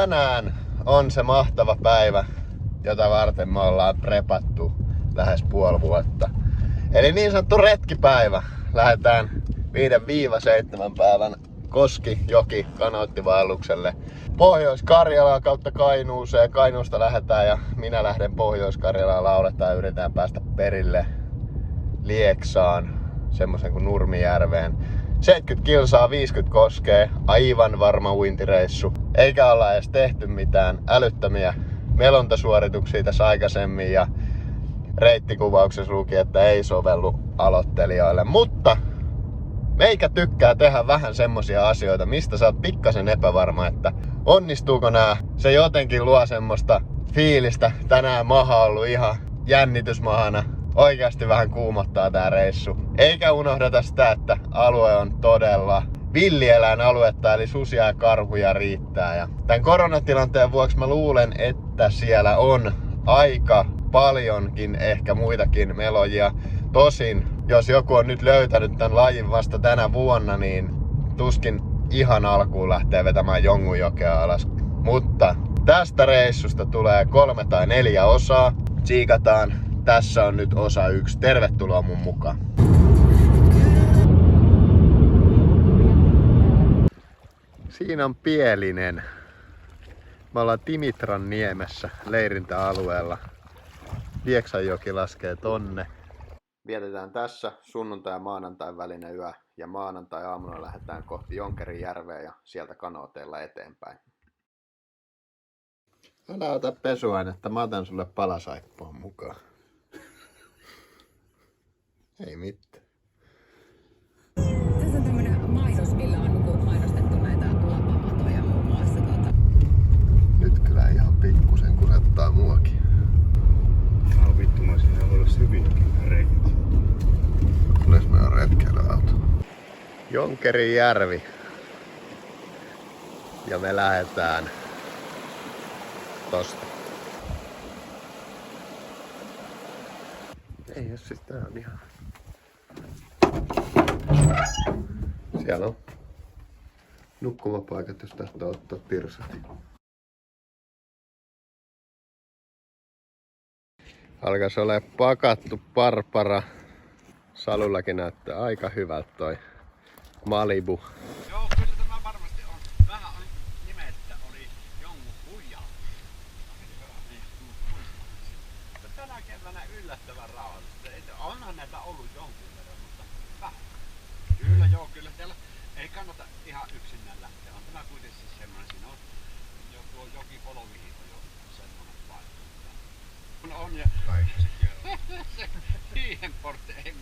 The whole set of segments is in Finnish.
Tänään on se mahtava päivä, jota varten me ollaan prepattu lähes puoli vuotta. Eli niin sanottu retkipäivä. Lähdetään 5-7 päivän Koski-Joki kanoottivaellukselle Pohjois-Karjalaan kautta Kainuuseen. Kainuusta lähdetään ja minä lähden Pohjois-Karjalaan, lauletaan ja yritetään päästä perille Lieksaan, semmosen kuin Nurmijärveen. 70 kilsaa, 50 koskee, aivan varma uintireissu. Eikä olla edes tehty mitään älyttömiä melontasuorituksia tässä aikaisemmin ja reittikuvauksessa luki, että ei sovellu aloittelijoille. Mutta meikä tykkää tehdä vähän semmosia asioita, mistä sä oot pikkasen epävarma, että onnistuuko nää. Se jotenkin luo semmoista fiilistä. Tänään maha on ollut ihan jännitysmahana. Oikeasti vähän kuumottaa tää reissu. Eikä unohdeta sitä, että alue on todella villieläinaluetta, eli susia ja karhuja riittää. Ja tämän koronatilanteen vuoksi mä luulen, että siellä on aika paljonkin ehkä muitakin melojia. Tosin, jos joku on nyt löytänyt tämän lajin vasta tänä vuonna, niin tuskin ihan alkuun lähtee vetämään Jongunjokea alas. Mutta tästä reissusta tulee 3 tai 4 osaa. Tsiikataan. Tässä on nyt osa 1. Tervetuloa mun mukaan. Siinä on Pielinen. Me ollaan Timitran niemessä leirintäalueella. Lieksanjoki laskee tonne. Vietetään tässä sunnuntai ja maanantain välinen yö. Ja maanantai-aamuna lähdetään kohti Jonkerijärveä ja sieltä kanooteilla eteenpäin. Älä ota pesuainetta, mä otan sulle palasaippua mukaan. Ei mitään. Tässä on tämmönen mainos, millä on mainostettu näitä lapamatoja muun muassa. Nyt kyllä ihan pikkusen kurettaa muakin. Vittu, mä sinne voi olla hyvinkin reitit. Kules meidän retkeilyauto. Jonkerijärvi. Ja me lähdetään tosta. Ei jos siis tää on ihan... Siellä on nukkumapaikat, jos tästä ottaa pirsat. Alkaisi ole pakattu Parpara. Salullakin näyttää aika hyvältä toi Malibu. Joo, kyllä tämä varmasti on. Vähän on nimettä oli Jongun huija. Tänä keväänä yllättävän rauhallista. Onhan näitä ollut jonkun verran, mutta vähän. Kyllä joo, kyllä siellä ei kannata ihan yksinään lähteä. On tämä kuitenkin siis semmoinen, siinä on jo tuo joki Polovihin on jo semmoinen paikka. On ja se hiihenportti ei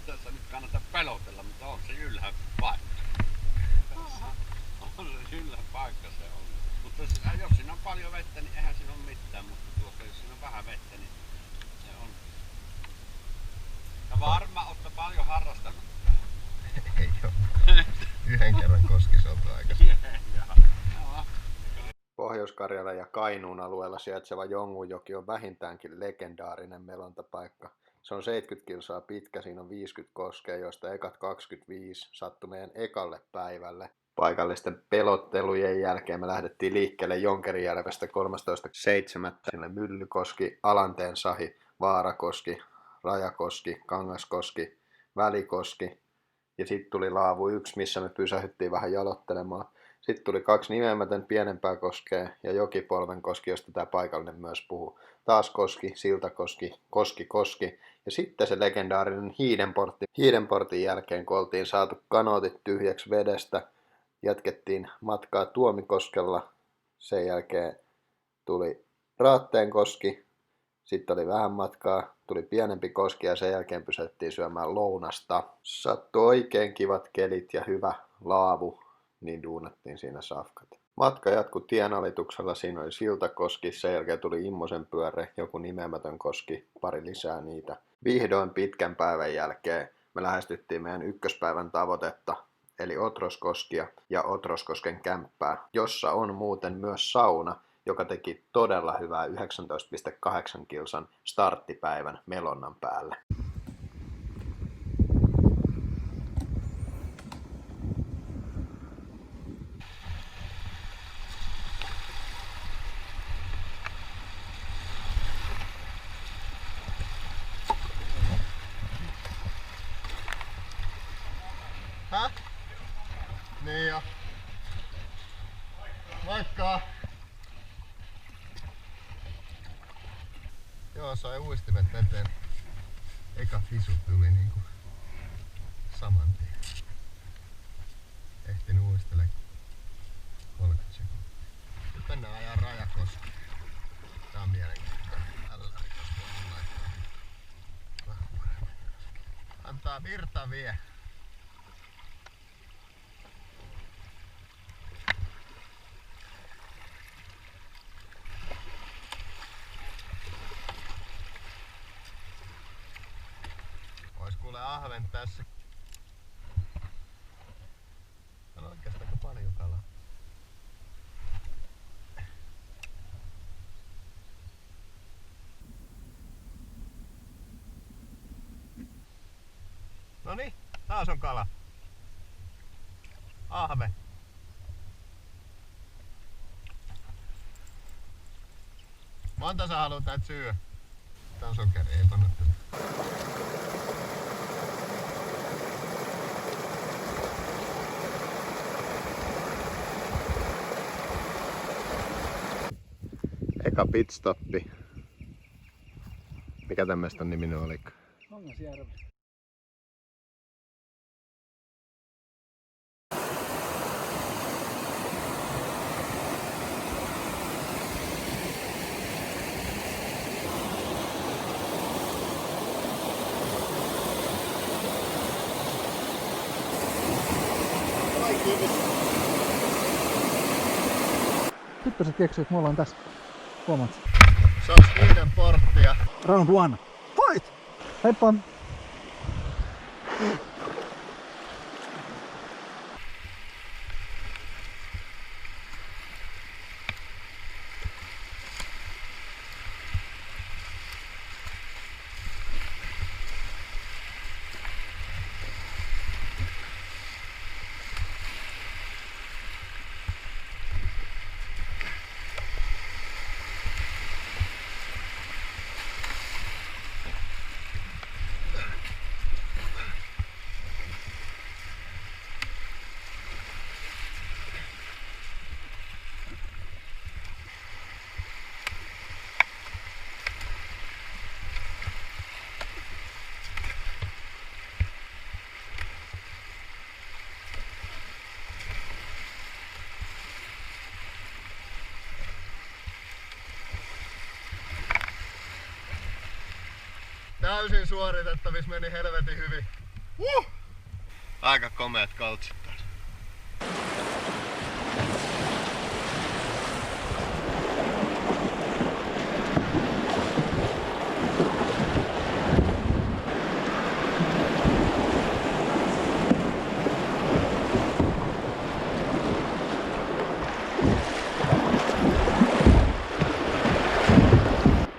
tässä nyt kannata pelotella, mutta on se ylhä paikka. On se ylhä paikka se on. Mutta jos siinä on paljon vettä, niin eihän siinä ole mitään, mutta tuossa jos siinä on vähän vettä, niin se on. Ja varmaan olette paljon harrastanut. Ei oo. Yhden kerran Koskisolta aikaisin. Pohjois-Karjalan ja Kainuun alueella sijaitseva Jongunjoki on vähintäänkin legendaarinen melontapaikka. Se on 70 kilsaa pitkä, siinä on 50 koskea, joista ekat 25 sattui meidän ekalle päivälle. Paikallisten pelottelujen jälkeen me lähdettiin liikkeelle Jonkerijärvestä 13.7. Sinne Myllykoski, Alanteen Sahi, Vaarakoski, Rajakoski, Kangaskoski, Välikoski. Ja sitten tuli Laavu 1, missä me pysähyttiin vähän jalottelemaan. Sitten tuli 2 nimeämätön pienempää koskea ja Jokipolvenkoski, josta tämä paikallinen myös puhuu. Taas Koski, Siltakoski, Koski. Ja sitten se legendaarinen Hiidenportti. Hiidenportin jälkeen, kun oltiin saatu kanootit tyhjäksi vedestä, jatkettiin matkaa Tuomikoskella. Sen jälkeen tuli Raatteenkoski. Sitten oli vähän matkaa, tuli pienempi koski ja sen jälkeen pysähtytiin syömään lounasta. Sattui oikein kivat kelit ja hyvä laavu, niin duunattiin siinä safkat. Matka jatkui tienalituksella, siinä oli Siltakoski, sen jälkeen tuli Immosen pyörre, joku nimeämätön koski, pari lisää niitä. Vihdoin pitkän päivän jälkeen me lähestyttiin meidän ykköspäivän tavoitetta, eli Otroskoskia ja Otroskosken kämppää, jossa on muuten myös sauna, joka teki todella hyvää 19,8 kilsan starttipäivän melonnan päälle. Häh? Niin jo. Moikka! Joo, sai uistimet eteen. Eka fisu tuli niinku saman tien. Ehtinyt uistelemaan 30 sekuntia. Nyt mennään ajaa Rajakoskeen. Tää on mielenkiintoinen älläri, jos voin laittaa vähän paremmin. Antaa virta vie. Ois kuule ahven tässä. On oikeastaan aika paljon kalaa. Noniin, taas on kala. Ahve. Monta sä haluat näitä syödä? Tää on sokeri, ei panna tätä. Eka pitstoppi. Mikä tämmöistä nimi nyt olikaan? Kangasjärvi. Tyttöset keksii, että me ollaan tässä. Huomaat? Se on Sweden porttia. Round one. Fight! Heippa! Täysin suoritettavissa, meni helvetin hyvin. Aika komeat kaltsit taas.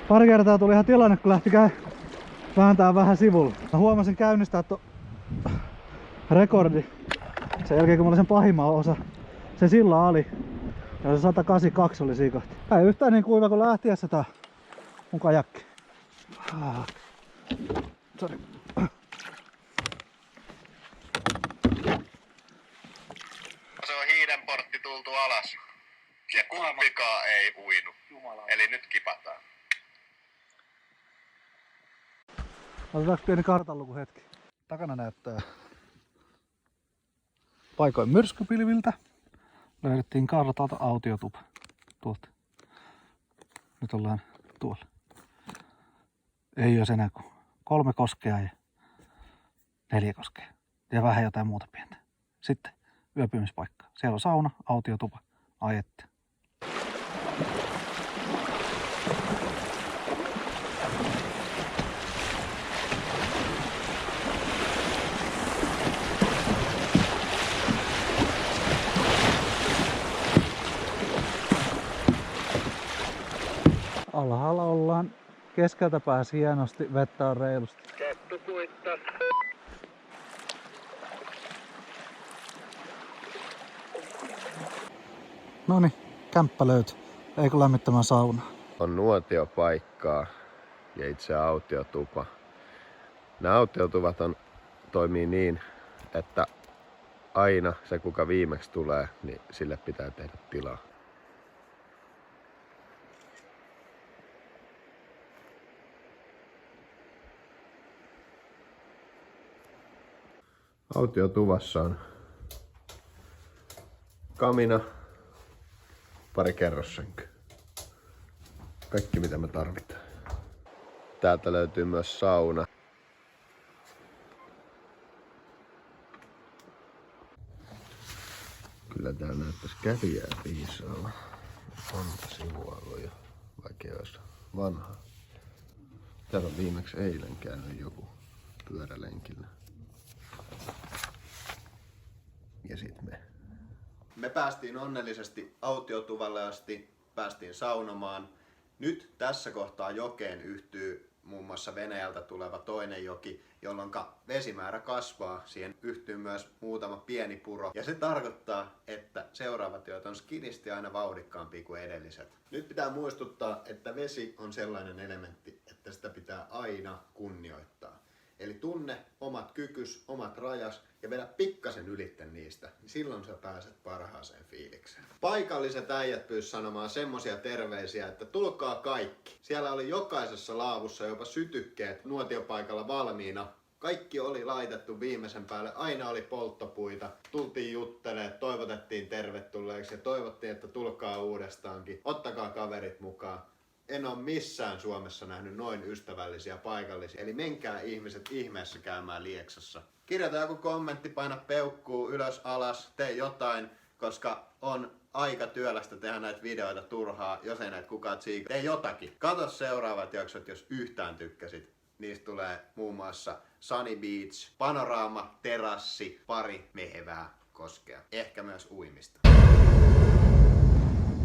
Pari kertaa tuli ihan tilanne, kun lähti vääntää vähän sivulla. Mä huomasin käynnistää rekordi. Sen jälkeen kun mä olin sen pahimman osa, se sillä oli. Ja se 182 oli siinä kohti. Ei yhtään niin kuiva kuin lähtiessä tää mun kajakki. Sori. Se on hiidenportti tultu alas. Ja kumpikaan ei uinu. Eli nyt kipataan. Otetaanko pieni kartanluku hetki? Takana näyttää paikoin myrskypilviltä. Löydettiin kartalta autiotupa tuolta. Nyt ollaan tuolla. Ei ole enää kuin 3 koskea ja 4 koskea. Ja vähän jotain muuta pientä. Sitten yöpymispaikka. Siellä on sauna, autiotupa, ajetti. Alhaalla ollaan. Keskeltä pääsi hienosti, vettä on reilusti. Kettu kuittaa. Noniin, kämppä löytyi. Eikö lämmittämään saunaa? On nuotiopaikkaa ja itse autiotupa. Nämä autiotuvat toimii niin, että aina se, kuka viimeksi tulee, niin sille pitää tehdä tilaa. Autiotuvassa on kamina, pari kerrossänkyä. Kaikki mitä me tarvitaan. Täältä löytyy myös sauna. Kyllä täällä näyttäisi kävijää piisaava. Monta sivua ollut jo, vaikka olisi vanha. Täällä on viimeksi eilen käynyt joku pyörälenkillä. Ja sit me. Me päästiin onnellisesti autiotuvalle asti, päästiin saunomaan. Nyt tässä kohtaa jokeen yhtyy muun muassa Venäjältä tuleva toinen joki, jolloin vesimäärä kasvaa. Siihen yhtyy myös muutama pieni puro. Ja se tarkoittaa, että seuraavat työt on skidisti aina vauhdikkaampia kuin edelliset. Nyt pitää muistuttaa, että vesi on sellainen elementti, että sitä pitää aina kunnioittaa. Eli tunne omat kykys, omat rajas ja vedä pikkasen ylitte niistä, niin silloin sä pääset parhaaseen fiilikseen. Paikalliset äijät pyys sanomaan semmosia terveisiä, että tulkaa kaikki. Siellä oli jokaisessa laavussa jopa sytykkeet nuotiopaikalla valmiina. Kaikki oli laitettu viimeisen päälle, aina oli polttopuita. Tultiin juttelemaan, toivotettiin tervetulleeksi ja toivottiin, että tulkaa uudestaankin. Ottakaa kaverit mukaan. En ole missään Suomessa nähnyt noin ystävällisiä paikallisia. Eli menkää ihmiset ihmeessä käymään Lieksassa. Kirjoita joku kommentti, paina peukkuu ylös alas, tee jotain, koska on aika työlästä tehdä näitä videoita turhaa, jos ei näitä kukaan tsiikaa. Tee jotakin. Kato seuraavat jaksot, jos yhtään tykkäsit. Niistä tulee muun muassa Sunny Beach, panoraama, terassi, pari mehevää koskea. Ehkä myös uimista.